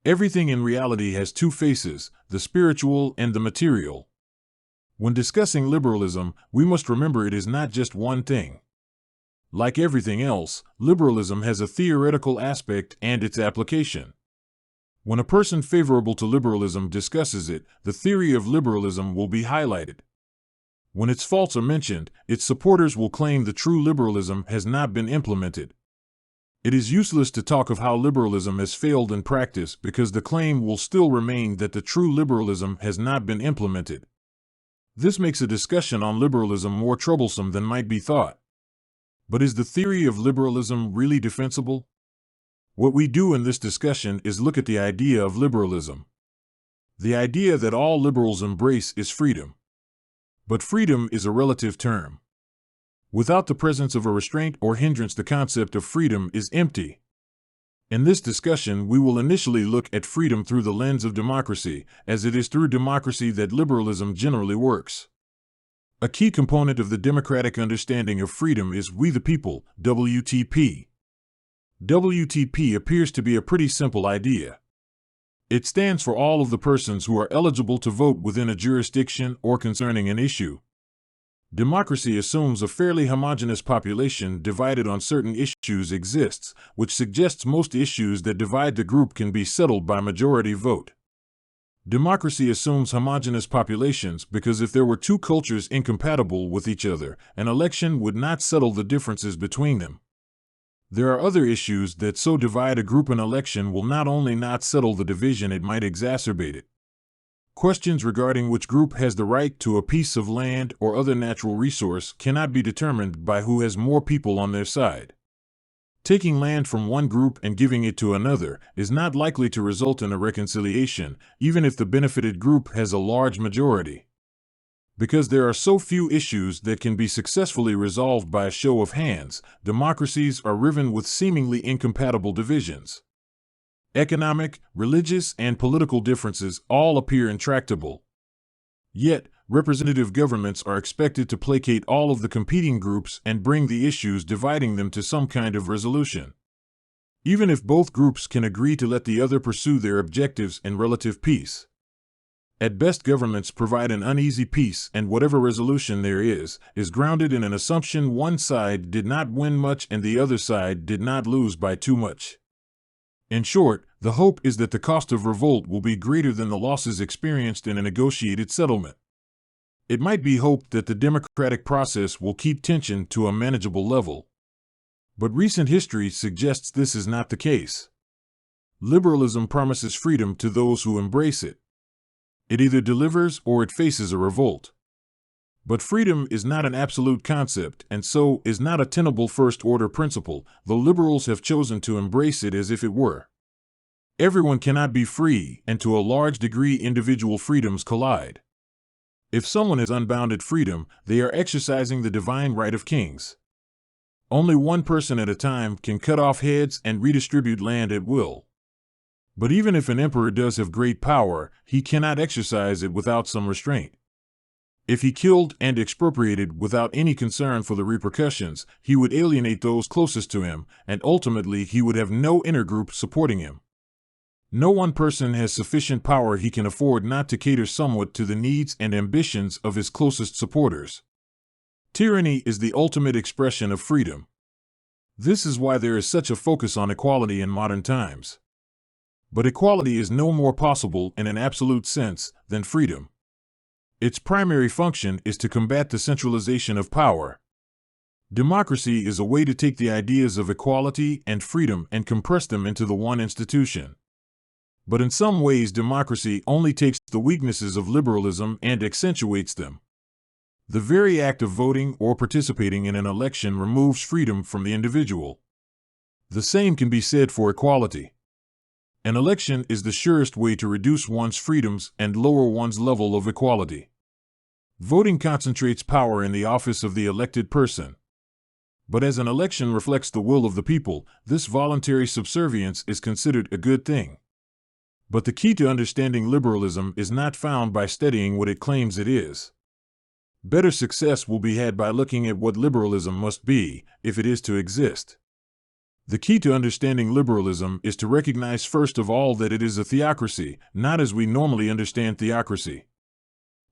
Everything in reality has two faces, the spiritual and the material. When discussing liberalism, we must remember it is not just one thing. Like everything else, liberalism has a theoretical aspect and its application. When a person favorable to liberalism discusses it, the theory of liberalism will be highlighted. When its faults are mentioned, its supporters will claim the true liberalism has not been implemented. It is useless to talk of how liberalism has failed in practice because the claim will still remain that the true liberalism has not been implemented. This makes a discussion on liberalism more troublesome than might be thought. But is the theory of liberalism really defensible? What we do in this discussion is look at the idea of liberalism. The idea that all liberals embrace is freedom. But freedom is a relative term. Without the presence of a restraint or hindrance, the concept of freedom is empty. In this discussion, we will initially look at freedom through the lens of democracy, as it is through democracy that liberalism generally works. A key component of the democratic understanding of freedom is we the people, WTP. WTP appears to be a pretty simple idea. It stands for all of the persons who are eligible to vote within a jurisdiction or concerning an issue. Democracy assumes a fairly homogeneous population divided on certain issues exists, which suggests most issues that divide the group can be settled by majority vote. Democracy assumes homogeneous populations because if there were two cultures incompatible with each other, an election would not settle the differences between them. There are other issues that so divide a group. An election will not only not settle the division, it might exacerbate it. Questions regarding which group has the right to a piece of land or other natural resource cannot be determined by who has more people on their side. Taking land from one group and giving it to another is not likely to result in a reconciliation, even if the benefited group has a large majority. Because there are so few issues that can be successfully resolved by a show of hands, democracies are riven with seemingly incompatible divisions. Economic, religious, and political differences all appear intractable. Yet, representative governments are expected to placate all of the competing groups and bring the issues dividing them to some kind of resolution. Even if both groups can agree to let the other pursue their objectives in relative peace. At best, governments provide an uneasy peace, and whatever resolution there is grounded in an assumption one side did not win much and the other side did not lose by too much. In short, the hope is that the cost of revolt will be greater than the losses experienced in a negotiated settlement. It might be hoped that the democratic process will keep tension to a manageable level. But recent history suggests this is not the case. Liberalism promises freedom to those who embrace it. It either delivers or it faces a revolt. But freedom is not an absolute concept, and so is not a tenable first-order principle, though liberals have chosen to embrace it as if it were. Everyone cannot be free, and to a large degree individual freedoms collide. If someone has unbounded freedom, they are exercising the divine right of kings. Only one person at a time can cut off heads and redistribute land at will. But even if an emperor does have great power, he cannot exercise it without some restraint. If he killed and expropriated without any concern for the repercussions, he would alienate those closest to him, and ultimately he would have no inner group supporting him. No one person has sufficient power he can afford not to cater somewhat to the needs and ambitions of his closest supporters. Tyranny is the ultimate expression of freedom. This is why there is such a focus on equality in modern times. But equality is no more possible in an absolute sense than freedom. Its primary function is to combat the centralization of power. Democracy is a way to take the ideas of equality and freedom and compress them into the one institution. But in some ways, democracy only takes the weaknesses of liberalism and accentuates them. The very act of voting or participating in an election removes freedom from the individual. The same can be said for equality. An election is the surest way to reduce one's freedoms and lower one's level of equality. Voting concentrates power in the office of the elected person. But as an election reflects the will of the people, this voluntary subservience is considered a good thing. But the key to understanding liberalism is not found by studying what it claims it is. Better success will be had by looking at what liberalism must be, if it is to exist. The key to understanding liberalism is to recognize first of all that it is a theocracy, not as we normally understand theocracy.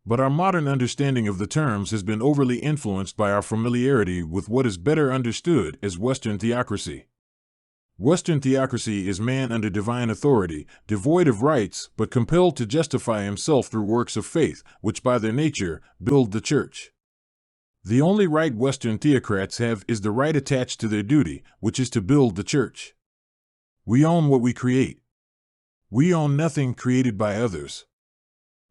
But our modern understanding of the terms has been overly influenced by our familiarity with what is better understood as Western theocracy. Western theocracy is man under divine authority, devoid of rights, but compelled to justify himself through works of faith, which by their nature build the church. The only right Western theocrats have is the right attached to their duty, which is to build the church. We own what we create. We own nothing created by others.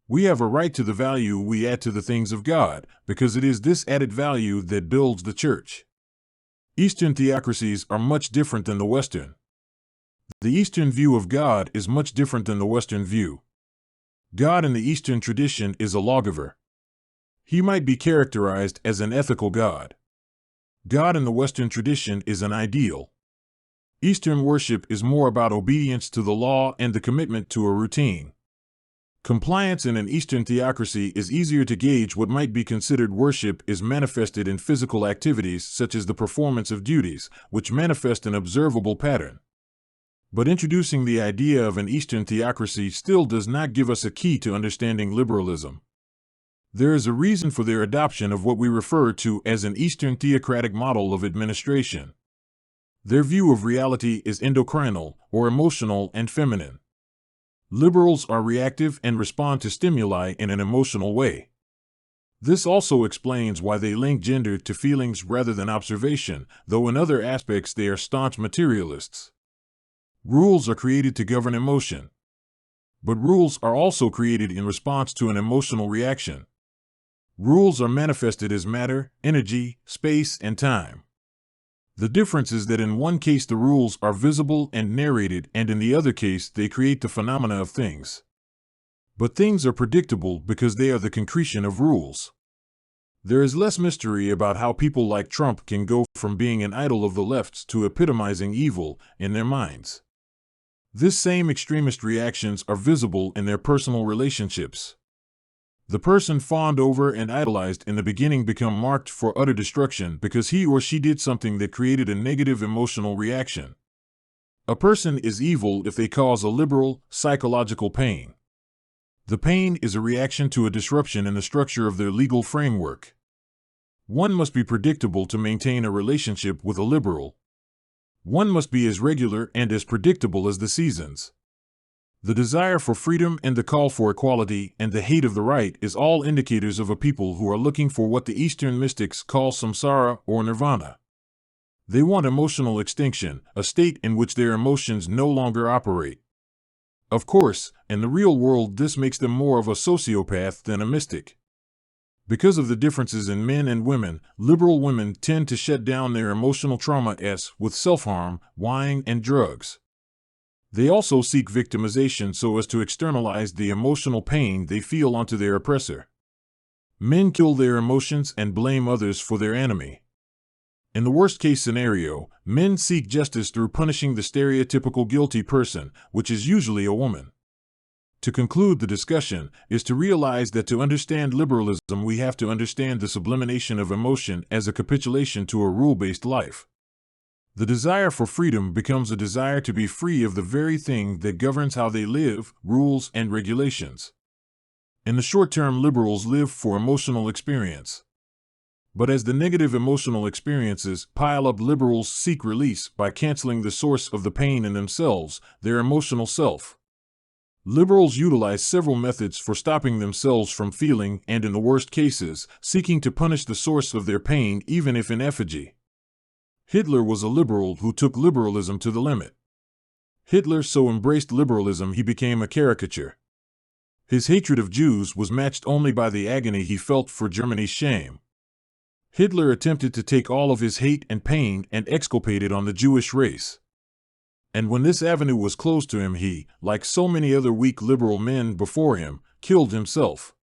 We have a right to the value we add to the things of God, because it is this added value that builds the church. Eastern theocracies are much different than the Western. The Eastern view of God is much different than the Western view. God in the Eastern tradition is a lawgiver. He might be characterized as an ethical God. God in the Western tradition is an ideal. Eastern worship is more about obedience to the law and the commitment to a routine. Compliance in an Eastern theocracy is easier to gauge. What might be considered worship is manifested in physical activities such as the performance of duties, which manifest an observable pattern. But introducing the idea of an Eastern theocracy still does not give us a key to understanding liberalism. There is a reason for their adoption of what we refer to as an Eastern theocratic model of administration. Their view of reality is endocrinal, or emotional and feminine. Liberals are reactive and respond to stimuli in an emotional way. This also explains why they link gender to feelings rather than observation, though in other aspects they are staunch materialists. Rules are created to govern emotion. But rules are also created in response to an emotional reaction. Rules are manifested as matter, energy, space, and time. The difference is that in one case the rules are visible and narrated, and in the other case they create the phenomena of things. But things are predictable because they are the concretion of rules. There is less mystery about how people like Trump can go from being an idol of the lefts to epitomizing evil in their minds. This same extremist reactions are visible in their personal relationships. The person fawned over and idolized in the beginning become marked for utter destruction because he or she did something that created a negative emotional reaction. A person is evil if they cause a liberal, psychological pain. The pain is a reaction to a disruption in the structure of their legal framework. One must be predictable to maintain a relationship with a liberal. One must be as regular and as predictable as the seasons. The desire for freedom and the call for equality and the hate of the right is all indicators of a people who are looking for what the Eastern mystics call samsara or nirvana. They want emotional extinction, a state in which their emotions no longer operate. Of course, in the real world this makes them more of a sociopath than a mystic. Because of the differences in men and women, liberal women tend to shut down their emotional trauma with self-harm, wine, and drugs. They also seek victimization so as to externalize the emotional pain they feel onto their oppressor. Men kill their emotions and blame others for their enemy. In the worst-case scenario, men seek justice through punishing the stereotypical guilty person, which is usually a woman. To conclude the discussion is to realize that to understand liberalism we have to understand the sublimation of emotion as a capitulation to a rule-based life. The desire for freedom becomes a desire to be free of the very thing that governs how they live, rules, and regulations. In the short term, liberals live for emotional experience. But as the negative emotional experiences pile up, liberals seek release by canceling the source of the pain in themselves, their emotional self. Liberals utilize several methods for stopping themselves from feeling and, in the worst cases, seeking to punish the source of their pain even if in effigy. Hitler was a liberal who took liberalism to the limit. Hitler so embraced liberalism he became a caricature. His hatred of Jews was matched only by the agony he felt for Germany's shame. Hitler attempted to take all of his hate and pain and exculpate it on the Jewish race. And when this avenue was closed to him, he, like so many other weak liberal men before him, killed himself.